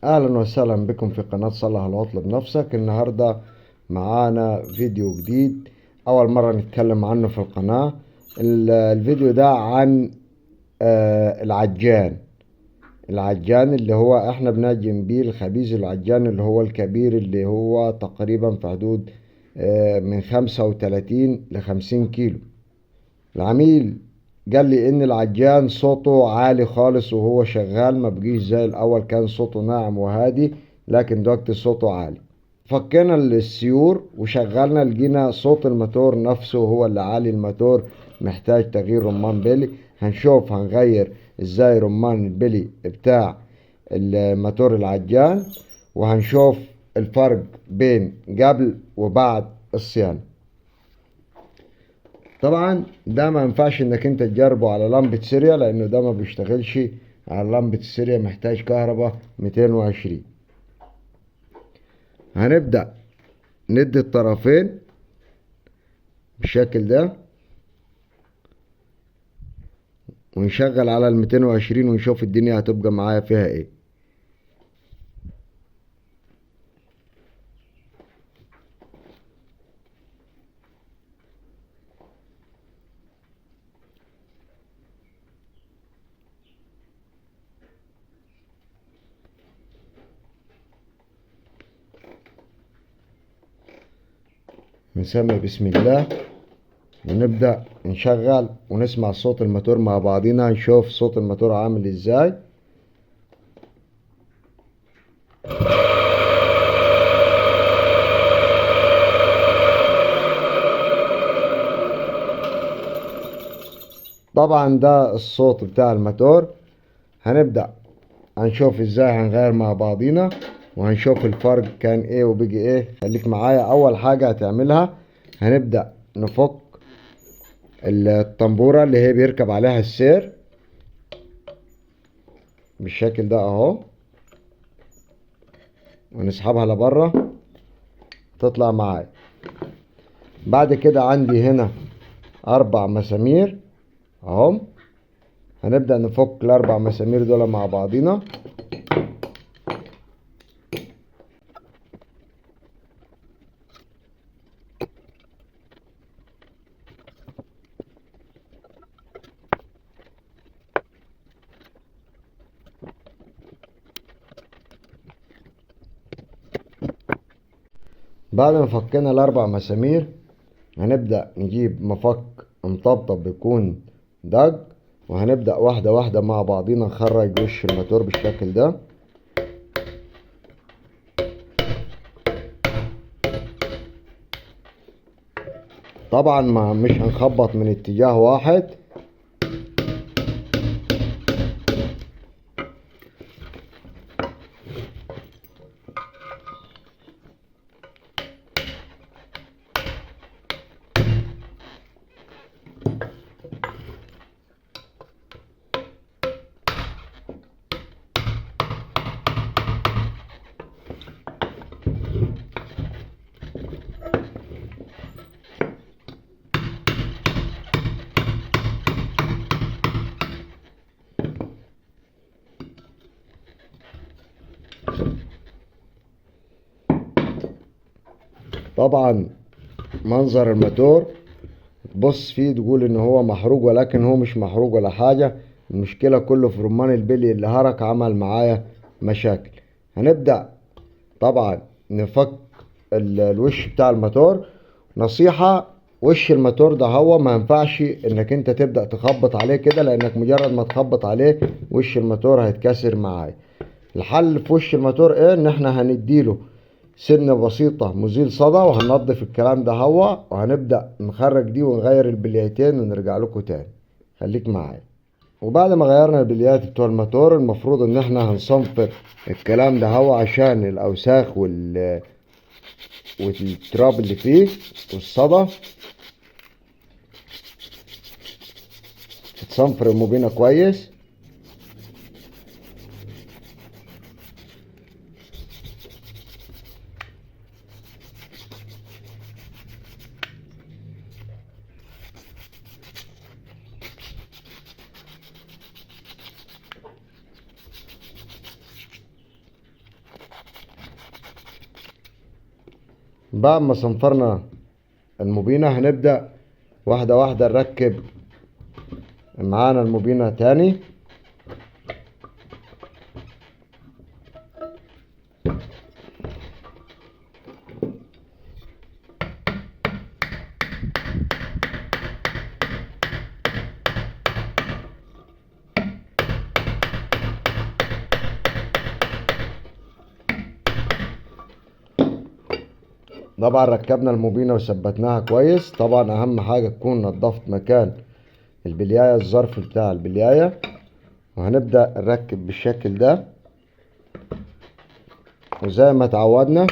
اهلا وسهلا بكم في قناة صلح العطل بنفسك. النهاردة معانا فيديو جديد اول مرة نتكلم عنه في القناة. الفيديو ده عن العجان اللي هو احنا بنعجن بيه الخبيز. العجان اللي هو الكبير اللي هو تقريبا في حدود من 35 ل50 كيلو. العميل قال لي ان العجان صوته عالي خالص وهو شغال، ما بقيش زي الاول، كان صوته ناعم وهادي لكن دلوقتي صوته عالي. فكينا السيور وشغلنا، لقينا صوت الموتور نفسه هو اللي عالي. الموتور محتاج تغيير رمان بيلي. هنشوف هنغير ازاي رمان البيلي بتاع الموتور العجان، وهنشوف الفرق بين قبل وبعد الصيانة. طبعا ده ما ينفعش انك انت تجربه على لمبة سيريا لانه ده ما بيشتغلش على لمبة السيريا، محتاج كهرباء 220. هنبدأ ندي الطرفين بالشكل ده ونشغل على 220 ونشوف الدنيا هتبقى معايا فيها ايه. نسمي بسم الله ونبدأ نشغل ونسمع صوت الموتور مع بعضينا، نشوف صوت الموتور عامل ازاي. طبعا ده الصوت بتاع الموتور. هنبدأ هنشوف ازاي هنغير مع بعضينا وهنشوف الفرق كان ايه وبقي ايه. خليك معايا. اول حاجة هتعملها هنبدأ نفك الطنبورة اللي هي بيركب عليها السير بالشكل ده اهو، ونسحبها لبره تطلع معايا. بعد كده عندي هنا 4 مسامير اهم، هنبدأ نفك ال4 مسامير دول مع بعضينا. بعد ما فكينا ال4 مسامير هنبدأ نجيب مفك مطبطب بيكون دج، وهنبدأ واحدة واحدة مع بعضينا نخرج وش الموتور بالشكل ده. طبعا مش هنخبط من اتجاه واحد. طبعا منظر الموتور تبص فيه تقول ان هو محروق، ولكن هو مش محروق ولا حاجة. المشكلة كله في رمان البلي اللي هرك عمل معايا مشاكل. هنبدأ طبعا نفك الوش بتاع الموتور. نصيحة: وش الموتور ده هو ما ينفعش انك انت تبدأ تخبط عليه كده، لانك مجرد ما تخبط عليه وش الموتور هيتكسر معايا. الحل في وش الموتور ايه؟ ان احنا هنديله سنة بسيطة مزيل صدى وهننضف الكلام ده هوا، وهنبدأ نخرج دي ونغير البليتين ونرجع لكم تاني. خليك معايا. وبعد ما غيرنا البليات بتوع الموتور المفروض ان احنا هنصنفر الكلام ده هوا عشان الاوساخ والتراب اللي فيه والصدى. تصنفر الموبينة كويس. بعد ما صنفرنا الموبينة هنبدأ واحدة واحدة نركب معانا الموبينة تاني. طبعا ركبنا الموبينة وثبتناها كويس. طبعا اهم حاجة تكون نضفت مكان البلياية، الظرف بتاع البلياية، وهنبدأ نركب بالشكل ده. وزي ما اتعودنا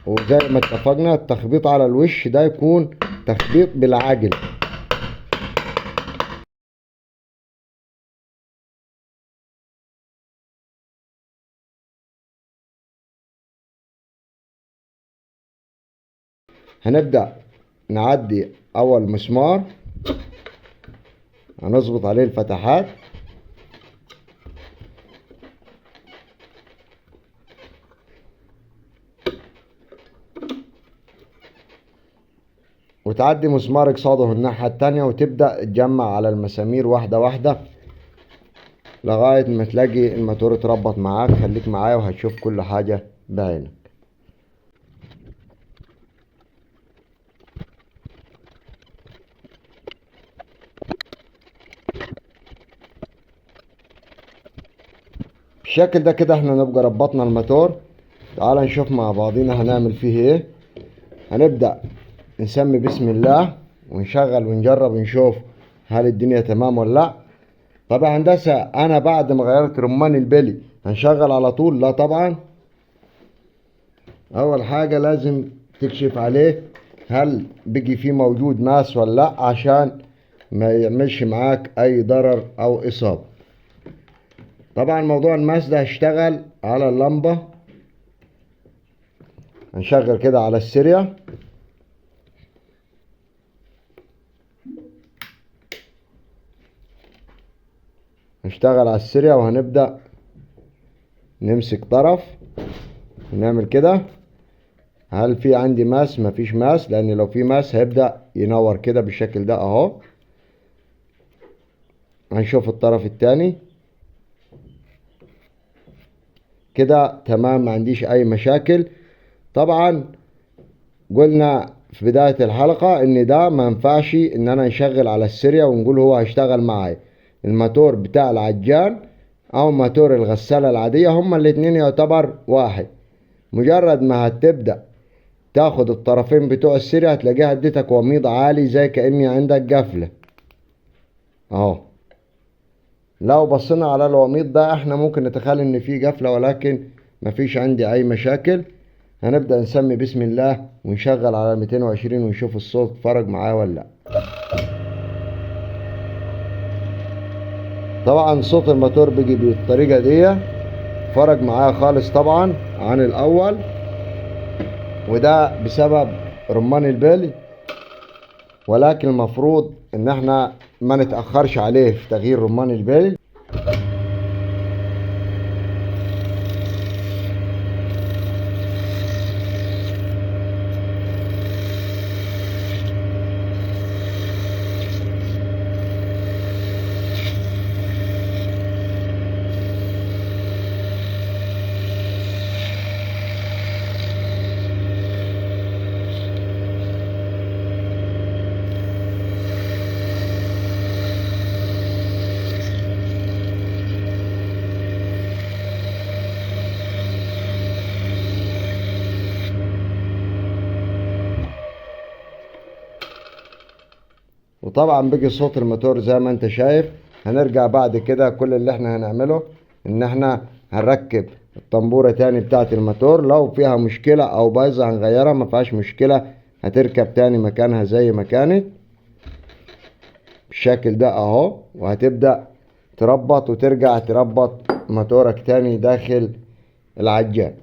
وزي ما اتفقنا التخبيط على الوش ده يكون تخبيط بالعجل. هنبدأ نعدي اول مسمار، هنظبط عليه الفتحات، وتعدي مسمار قصاده الناحية التانية، وتبدأ تجمع على المسامير واحدة واحدة لغاية ما تلاقي الموتور اتربط معاك. خليك معايا وهتشوف كل حاجة بعينك. بالشكل ده كده احنا نبقى ربطنا الموتور. تعال نشوف مع بعضينا هنعمل فيه ايه. هنبدأ نسمي بسم الله ونشغل ونجرب نشوف هل الدنيا تمام ولا لا. طب يا هندسة انا بعد ما غيرت رمان البلي هنشغل على طول؟ لا طبعا. اول حاجة لازم تكشف عليه هل بقي فيه موجود ماس ولا لا، عشان ما يعملش معاك اي ضرر او اصابة. طبعا موضوع الماس ده هشتغل على اللمبة. هنشغل كده على السيريا، نشتغل على السيريا وهنبدأ نمسك طرف ونعمل كده. هل في عندي ماس؟ مفيش ماس، لان لو في ماس هيبدأ ينور كده بالشكل ده اهو. هنشوف الطرف التاني كده تمام، ما عنديش اي مشاكل. طبعا قلنا في بداية الحلقة ان ده ما ينفعش ان انا نشغل على السيريا ونقول هو هيشتغل معايا. الموتور بتاع العجان او موتور الغسالة العادية هما الاتنين يعتبر واحد. مجرد ما هتبدأ تاخد الطرفين بتوع السيريا هتلاقيها اديتك وميض عالي زي كأني عندك قفلة اهو. لو بصينا على الوميض ده احنا ممكن نتخيل ان في قفلة، ولكن مفيش عندي اي مشاكل. هنبدأ نسمي بسم الله ونشغل على 220 ونشوف الصوت فرق معاه ولا لا. طبعا صوت الموتور بيجي بالطريقة دي، فرق معاه خالص طبعا عن الاول، وده بسبب رمان البلي. ولكن المفروض ان احنا ما نتأخرش عليه في تغيير رمان البلي. وطبعا بيجي صوت الموتور زي ما انت شايف. هنرجع بعد كده كل اللي احنا هنعمله ان احنا هنركب الطنبورة تاني بتاعت الموتور. لو فيها مشكلة او بايظة هنغيرها، ما فيهاش مشكلة، هتركب تاني مكانها زي ما كانت بالشكل ده اهو. وهتبدأ تربط وترجع تربط موتورك تاني داخل العجان.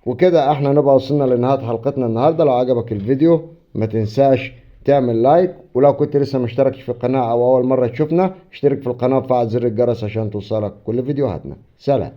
وكده احنا نبقى وصلنا لنهاية حلقتنا النهاردة. لو عجبك الفيديو ما تنساش تعمل لايك، ولو كنت لسه مشترك في القناة او اول مرة تشوفنا اشترك في القناة وفعل زر الجرس عشان توصلك كل فيديوهاتنا. سلام.